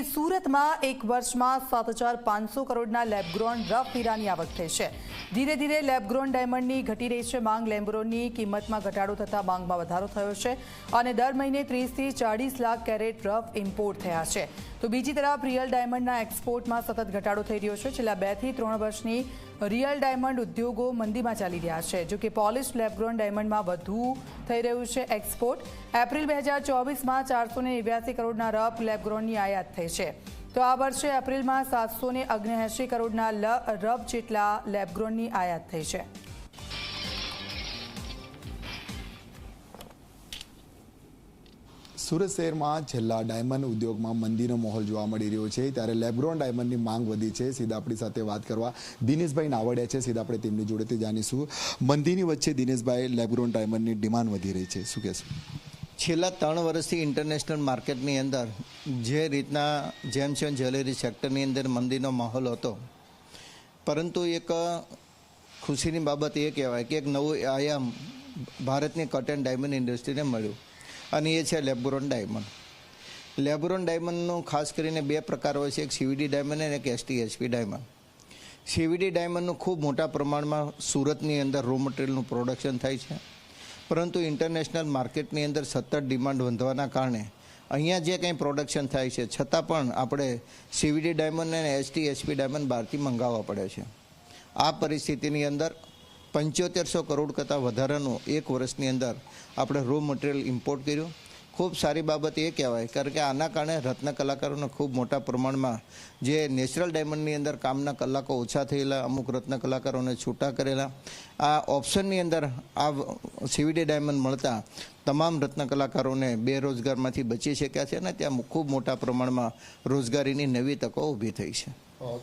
सूरत में एक वर्ष में 7,500 करोड़ना लेबग्रोन रफ हीरानी आवक थई छे। धीरे धीरे लेबग्रोन डायमंडनी घटी रही है मांग। लेबग्रोननी किंमतमां घटाडो थता मांगमां वधारो थयो छे अने दर महीने 30 થી 40 लाख कैरेट रफ इम्पोर्ट थया छे। तो बीजी तरफ रियल डायमंडना एक्सपोर्ट में सतत घटाडो थई रह्यो छे। छेल्ला 2 થી 3 वर्षनी रियल डायमंड उद्योगों मंदी में चाली रह्या छे, जो कि पॉलिश लेबग्रोन डायमंड में वधु थई रह्युं छे एक्सपोर्ट। एप्रिल 2024 में 489 करोड़ना रफ लेबग्रोननी आयात थई छे। तो आ वर्षे एप्रिल में 779 करोड़ना रफ जेटला लेबग्रोननी आयात थई छे। सूरत शहर में छेल्ला डायमंड उद्योग में मंदीनो माहौल जोवा मळी रह्यो छे, त्यारे लेबग्रोन डायमंडनी मांग वधी छे। सीधा आपणी साथे वात करवा दिनेशभाई नावडिया छे। सीधा आपणे तेमनी जोडेथी जाणीशुं मंदीनी वच्चे दिनेशभाई लेबग्रोन डायमंडनी डिमांड वधी रही छे, शुं कहेशो? छेल्ला 3 વર્ષથી इंटरनेशनल मार्केटनी अंदर जे रीतना जेम्स एंड ज्वेलरी सेक्टरनी अंदर मंदीनो माहौल हतो, परंतु एक खुशीनी बाबत ए कहेवाय कि एक नवो आयाम भारतनी कट एंड डायमंड इंडस्ट्रीने मळ्यो અને એ છે લેબગ્રોન ડાયમંડ. લેબગ્રોન ડાયમંડનું ખાસ કરીને 2 પ્રકાર હોય છે, એક સીવીડી ડાયમંડ અને એક એસટીએચપી ડાયમંડ. સીવીડી ડાયમંડનું ખૂબ મોટા પ્રમાણમાં સુરતની અંદર રો મટીરિયલનું પ્રોડક્શન થાય છે, પરંતુ ઇન્ટરનેશનલ માર્કેટની અંદર સતત ડિમાન્ડ વધવાના કારણે અહીંયા જે કંઈ પ્રોડક્શન થાય છે છતાં પણ આપણે સીવીડી ડાયમંડ અને એસટીએચપી ડાયમંડ બહારથી મંગાવવા પડે છે. આ પરિસ્થિતિની અંદર 7500 કરોડ કરતાં વધારાનું એક વર્ષની અંદર આપણે રો મટીરિયલ ઇમ્પોર્ટ કર્યું. ખૂબ સારી બાબત એ કહેવાય, કારણ કે આના કારણે રત્ન કલાકારોને ખૂબ મોટા પ્રમાણમાં જે નેચરલ ડાયમંડની અંદર કામના કલાકો ઓછા થયેલા, અમુક રત્ન કલાકારોને છૂટા કરેલા, આ ઓપ્શનની અંદર આ સીવીડી ડાયમંડ મળતા તમામ રત્ન કલાકારોને બેરોજગારમાંથી બચી શક્યા છે અને ત્યાં ખૂબ મોટા પ્રમાણમાં રોજગારીની નવી તકો ઊભી થઈ છે.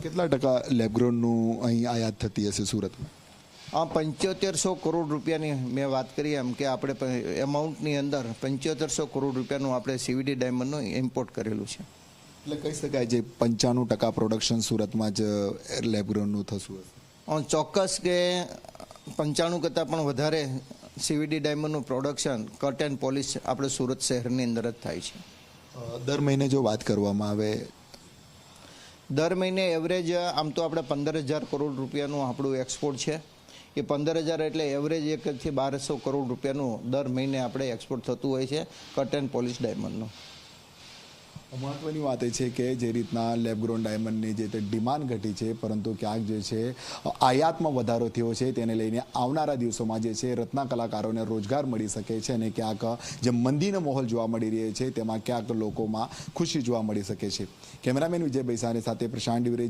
કેટલા ટકા લેબગ્રોનનું અહીં આયાત થતી હશે સુરતમાં? 7500 કરોડ રૂપિયાની મેં વાત કરી એમ કે આપણે એમાઉન્ટની અંદર 7500 કરોડ રૂપિયાનું આપણે સીવીડી ડાયમંડનું ઇમ્પોર્ટ કરેલું છે. એટલે કહી શકાય જે 95% પ્રોડક્શન સુરતમાં જ લેબગ્રોનનું થતું હશે. ચોક્કસ કે 95 કરતાં પણ વધારે સીવીડી ડાયમંડનું પ્રોડક્શન કટ એન્ડ પોલિશ આપણે સુરત શહેરની અંદર જ થાય છે. દર મહિને જો વાત કરવામાં આવે, દર મહિને એવરેજ આમ તો આપણે 15000 કરોડ રૂપિયાનું આપણું એક્સપોર્ટ છે. એ 15000 એટલે એવરેજ 1 થી 1200 કરોડ રૂપિયાનું દર મહિને આપણે એક્સપોર્ટ થતું હોય છે કટ એન્ડ પોલિશ ડાયમંડનું. મહત્વની વાત એ છે કે જે રીતના લેબગ્રોન ડાયમંડની જે તે ડિમાન્ડ ઘટી છે, પરંતુ ક્યાંક જે છે આયાતમાં વધારો થયો છે, તેને લઈને આવનારા દિવસોમાં જે છે રત્ન કલાકારોને રોજગાર મળી શકે છે અને ક્યાંક જે મંદીનો માહોલ જોવા મળી રહ્યો છે તેમાં ક્યાંક લોકોમાં ખુશી જોવા મળી શકે છે. કેમેરામેન વિજય બૈસાની સાથે પ્રશાંત ડિવરે.